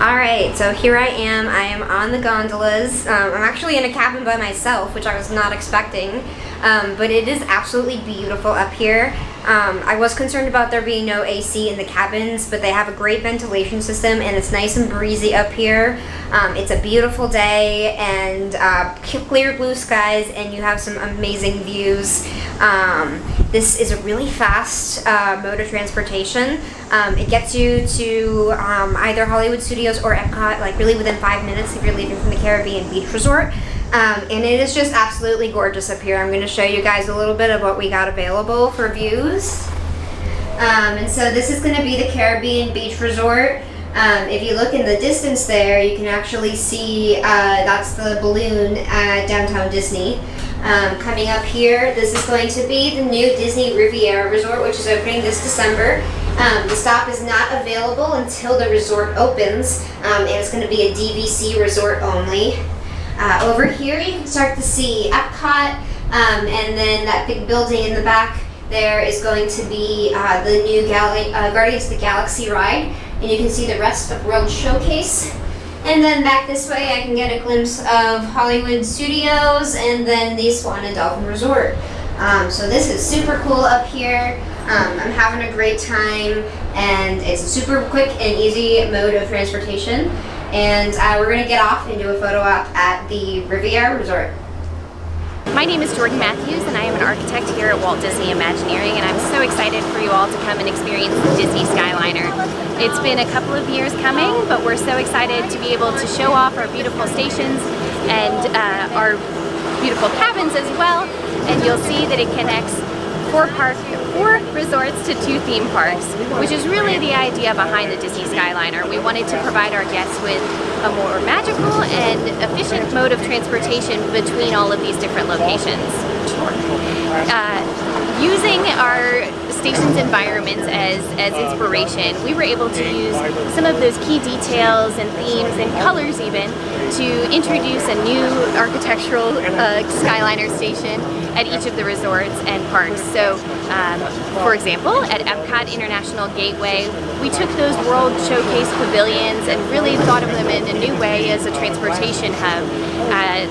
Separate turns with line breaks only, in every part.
Alright, so here I am on the gondolas. I'm actually in a cabin by myself, which I was not expecting, but it is absolutely beautiful up here. I was concerned about there being no AC in the cabins, but they have a great ventilation system and it's nice and breezy up here. It's a beautiful day and clear blue skies, and you have some amazing views. This is a really fast mode of transportation. It gets you to either Hollywood Studios or Epcot, like really within 5 minutes if you're leaving from the Caribbean Beach Resort. And it is just absolutely gorgeous up here. I'm going to show you guys a little bit of what we got available for views. And so this is going to be the Caribbean Beach Resort. If you look in the distance there, you can actually see that's the balloon at Downtown Disney. Coming up here, this is going to be the new Disney Riviera Resort, which is opening this December. The stop is not available until the resort opens, and it's going to be a DVC resort only. Over here you can start to see Epcot, and then that big building in the back there is going to be the new Guardians of the Galaxy ride, and you can see the rest of World Showcase. And then back this way I can get a glimpse of Hollywood Studios and then the Swan and Dolphin Resort. So this is super cool up here. I'm having a great time, and it's a super quick and easy mode of transportation. And we're going to get off and do a photo op at the Riviera Resort.
My name is Jordan Matthews, and I am an architect here at Walt Disney Imagineering, and I'm so excited for you all to come and experience the Disney Skyliner. It's been a couple of years coming, but we're so excited to be able to show off our beautiful stations and our beautiful cabins as well. And you'll see that it connects four resorts to 2 theme parks, which is really the idea behind the Disney Skyliner. We wanted to provide our guests with a more magical and efficient mode of transportation between all of these different locations. Using our station's environments as inspiration, we were able to use some of those key details and themes and colors even to introduce a new architectural Skyliner station at each of the resorts and parks. So, for example, at Epcot International Gateway, we took those World Showcase pavilions and really thought of them in a new way as a transportation hub.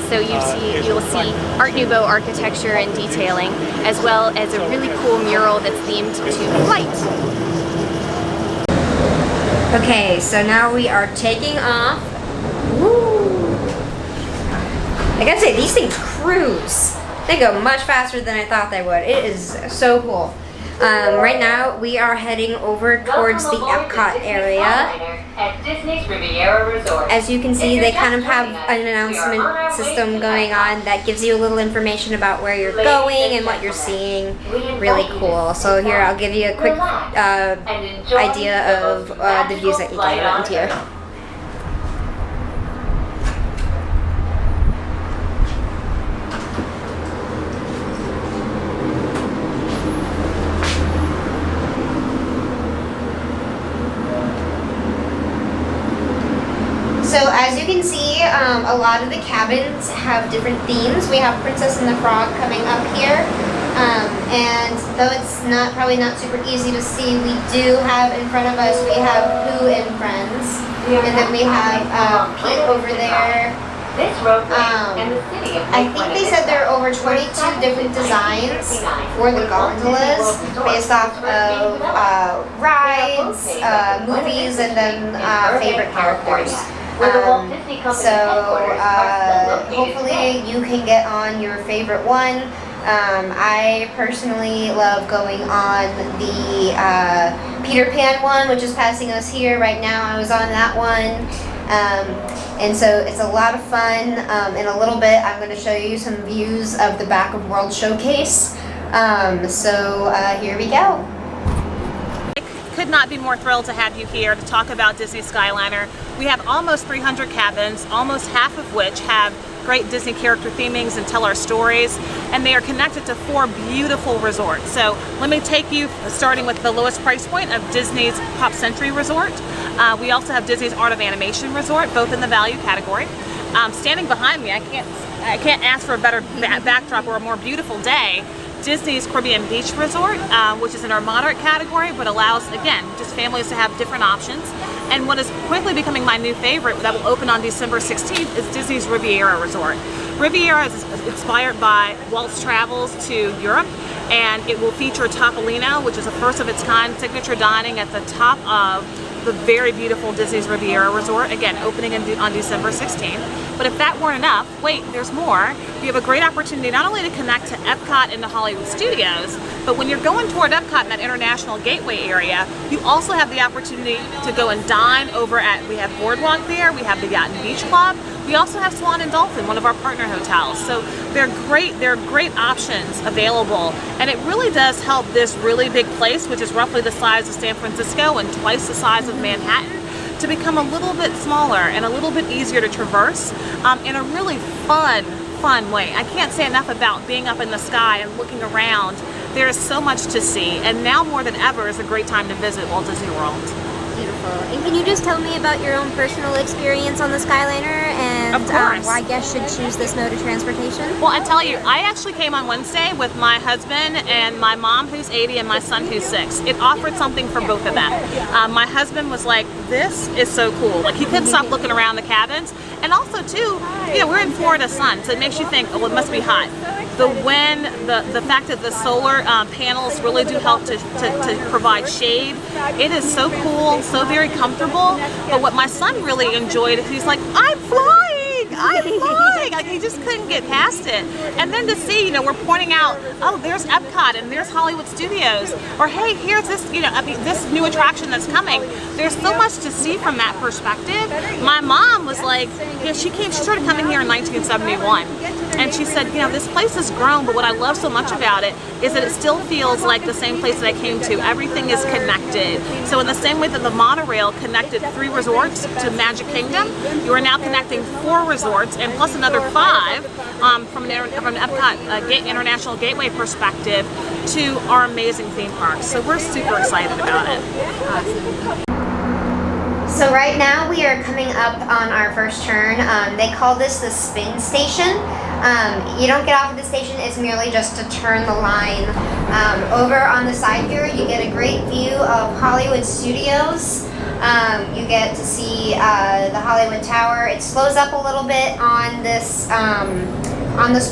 So you'll see Art Nouveau architecture and detailing, as well as a really cool mural that's themed to flight.
Okay, so now we are taking off. Woo! I gotta say, these things cruise. They go much faster than I thought they would. It is so cool. Right now, we are heading over towards the Epcot area.
At Disney's Riviera Resort.
As you can see, they kind of have an announcement system going on that gives you a little information about where you're going and what you're seeing. Really cool. So here, I'll give you a quick idea of the views that you can get around here. So as you can see, a lot of the cabins have different themes. We have Princess and the Frog coming up here, and though it's probably not super easy to see, we do have in front of us, we have Pooh and Friends, and then we have Pete over there. I think they said there are over 22 different designs for the gondolas based off of rides, movies, and then favorite characters. Hopefully you can get on your favorite one. I personally love going on the Peter Pan one, which is passing us here right now. I was on that one. And so it's a lot of fun. In a little bit, I'm going to show you some views of the back of World Showcase. Here we go.
Could not be more thrilled to have you here to talk about Disney Skyliner. We have almost 300 cabins, almost half of which have great Disney character themings and tell our stories, and they are connected to 4 beautiful resorts. So let me take you starting with the lowest price point of Disney's Pop Century Resort. We also have Disney's Art of Animation Resort, both in the value category. Standing behind me, I can't ask for a better backdrop or a more beautiful day Disney's Caribbean Beach Resort, which is in our moderate category, but allows, again, just families to have different options. And what is quickly becoming my new favorite that will open on December 16th is Disney's Riviera Resort. Riviera is inspired by Walt's travels to Europe, and it will feature Topolino, which is a first of its kind signature dining at the top of the very beautiful Disney's Riviera Resort, again opening on December 16th. But if that weren't enough, wait, there's more. You have a great opportunity not only to connect to Epcot and the Hollywood Studios, but when you're going toward Epcot in that International Gateway area, you also have the opportunity to go and dine over at, we have Boardwalk there, we have the Yacht and Beach Club, we also have Swan and Dolphin, one of our partner hotels. So there are great options available, and it really does help this really big place, which is roughly the size of San Francisco and twice the size of Manhattan, to become a little bit smaller and a little bit easier to traverse in a really fun way. I can't say enough about being up in the sky and looking around. There is so much to see, and now more than ever is a great time to visit Walt Disney World.
Beautiful. And can you just tell me about your own personal experience on the Skyliner and why guests should choose this mode of transportation?
Well, I tell you, I actually came on Wednesday with my husband and my mom who's 80 and my son who's 6. It offered something for both of them. My husband was like, this is so cool. Like, he couldn't stop looking around the cabins. And also too, you know, we're in Florida sun, so it makes you think, oh, it must be hot. The wind, the fact that the solar panels really do help to provide shade. It is so cool, so very comfortable. But what my son really enjoyed, he's like, I'm flying! Like, he just couldn't get past it. And then to see, you know, we're pointing out, oh, there's Epcot and there's Hollywood Studios, or hey, here's this, you know, I mean, this new attraction that's coming. There's so much to see from that perspective. My mom was like, yeah, she started coming here in 1971. And she said, you know, this place has grown, but what I love so much about it is that it still feels like the same place that I came to. Everything is connected. So in the same way that the monorail connected 3 resorts to Magic Kingdom, you are now connecting 4 resorts and plus another 5 from an Epcot International Gateway perspective to our amazing theme parks. So we're super excited about it.
Awesome. So right now we are coming up on our first turn. They call this the spin station. You don't get off at the station, it's merely just to turn the line. Over on the side here, you get a great view of Hollywood Studios. You get to see the Hollywood Tower. It slows up a little bit on this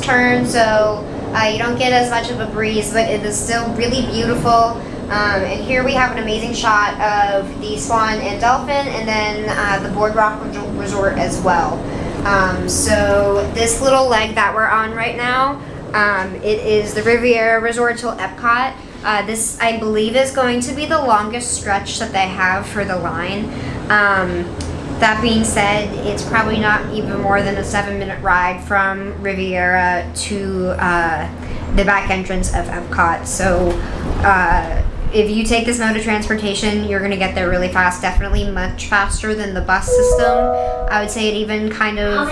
turn, so you don't get as much of a breeze, but it is still really beautiful. And here we have an amazing shot of the Swan and Dolphin, and then the Boardwalk Resort as well. So this little leg that we're on right now, it is the Riviera Resort till Epcot. This, I believe, is going to be the longest stretch that they have for the line. That being said, it's probably not even more than a 7-minute ride from Riviera to the back entrance of Epcot. So if you take this mode of transportation, you're going to get there really fast, definitely much faster than the bus system. I would say it even kind of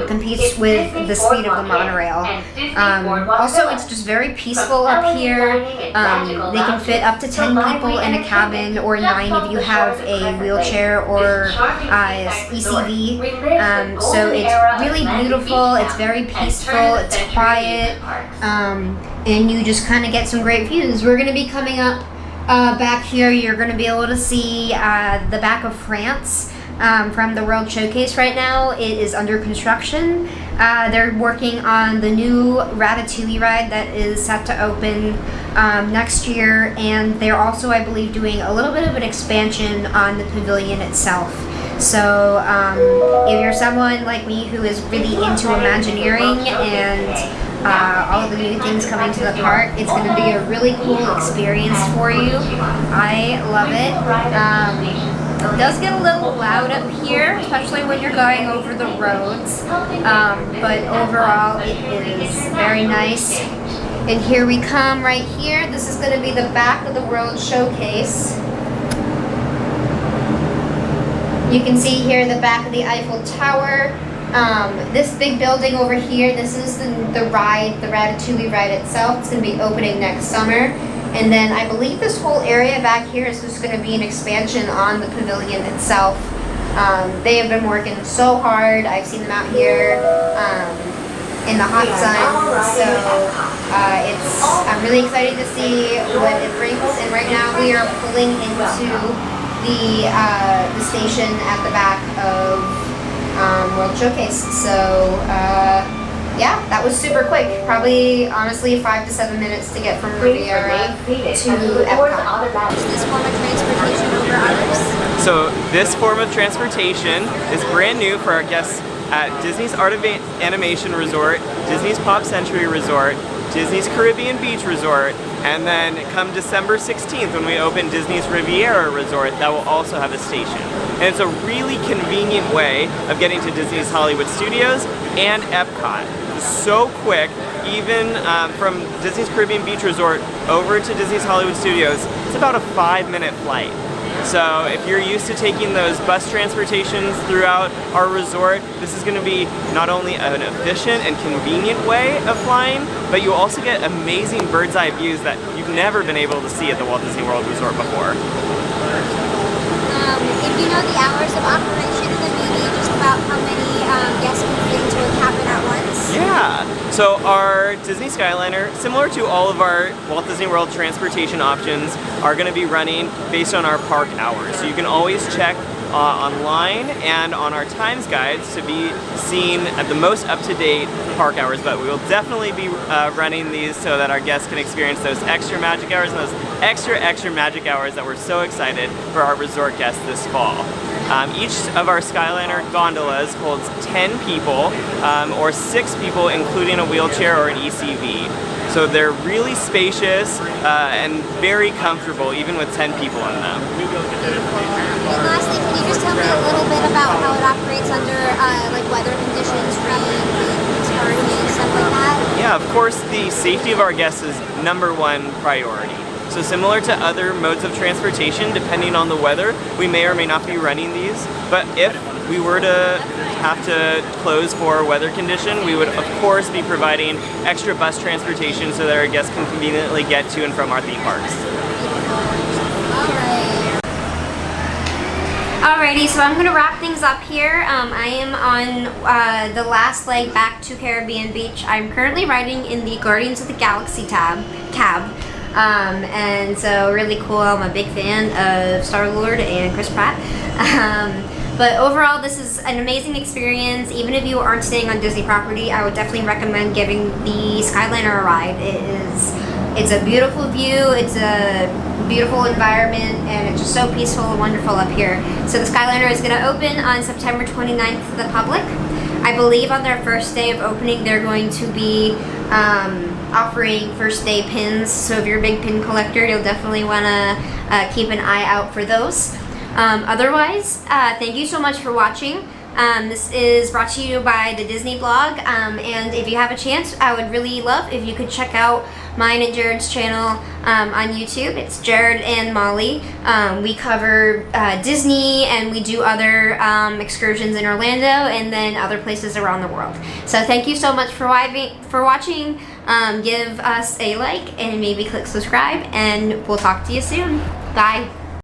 competes with the speed of the monorail. Also, it's just very peaceful up here. They can fit up to 10 people in a cabin, or 9 if you have a wheelchair or ECV. So it's really beautiful, it's very peaceful, it's quiet, and you just kind of get some great views. We're going to be coming up back here. You're going to be able to see the back of France from the World Showcase right now. It is under construction. They're working on the new Ratatouille ride that is set to open next year, and they're also, I believe, doing a little bit of an expansion on the pavilion itself. So if you're someone like me who is really into Imagineering and all the new things coming to the park, it's going to be a really cool experience for you. I love it. It does get a little loud up here, especially when you're going over the roads, but overall it is very nice. And here we come right here. This is going to be the back of the World Showcase. You can see here the back of the Eiffel Tower. This big building over here, this is the ride, the Ratatouille ride itself. It's going to be opening next summer. And then I believe this whole area back here is just going to be an expansion on the pavilion itself. They have been working so hard. I've seen them out here in the hot sun. So I'm really excited to see what it brings. And right now we are pulling into the station at the back of World Showcase. So yeah, that was super quick. Probably, honestly, 5 to 7 minutes to get from Riviera to Epcot.
Is this form of transportation over others?
So this form of transportation is brand new for our guests at Disney's Art of Animation Resort, Disney's Pop Century Resort, Disney's Caribbean Beach Resort, and then come December 16th when we open Disney's Riviera Resort, that will also have a station. And it's a really convenient way of getting to Disney's Hollywood Studios and Epcot. It's so quick, even from Disney's Caribbean Beach Resort over to Disney's Hollywood Studios, it's about a 5-minute flight. So if you're used to taking those bus transportations throughout our resort, this is going to be not only an efficient and convenient way of flying, but you also get amazing bird's eye views that you've never been able to see at the Walt Disney World Resort before.
If you know the hours of operation, then maybe just about how many guests can fit into a cabin at once?
Yeah, so our Disney Skyliner, similar to all of our Walt Disney World transportation options, are going to be running based on our park hours. So you can always check online and on our times guides to be seen at the most up-to-date park hours, but we will definitely be running these so that our guests can experience those extra magic hours and those extra magic hours that we're so excited for our resort guests this fall. Each of our Skyliner gondolas holds 10 people or 6 people including a wheelchair or an ECV. So they're really spacious and very comfortable even with 10 people in them.
And lastly, can you just tell me a little bit about how it operates under like weather conditions, rain, winds, hurricanes, stuff like that?
Yeah, of course the safety of our guests is #1 priority. So similar to other modes of transportation, depending on the weather, we may or may not be running these. But if we were to have to close for a weather condition, we would of course be providing extra bus transportation so that our guests can conveniently get to and from our theme parks.
Alrighty, so I'm going to wrap things up here. I am on the last leg back to Caribbean Beach. I'm currently riding in the Guardians of the Galaxy cab. And so really cool. I'm a big fan of Star-Lord and Chris Pratt. But overall, this is an amazing experience. Even if you aren't staying on Disney property, I would definitely recommend giving the Skyliner a ride. It's a beautiful view, it's a beautiful environment, and it's just so peaceful and wonderful up here. So the Skyliner is going to open on September 29th to the public. I believe on their first day of opening, they're going to be offering first day pins. So if you're a big pin collector, you'll definitely want to keep an eye out for those. Otherwise, thank you so much for watching. This is brought to you by the Disney blog, and if you have a chance, I would really love if you could check out mine and Jared's channel on YouTube. It's Jared and Molly. We cover Disney, and we do other excursions in Orlando and then other places around the world. So thank you so much for watching. Give us a like and maybe click subscribe, and we'll talk to you soon. Bye.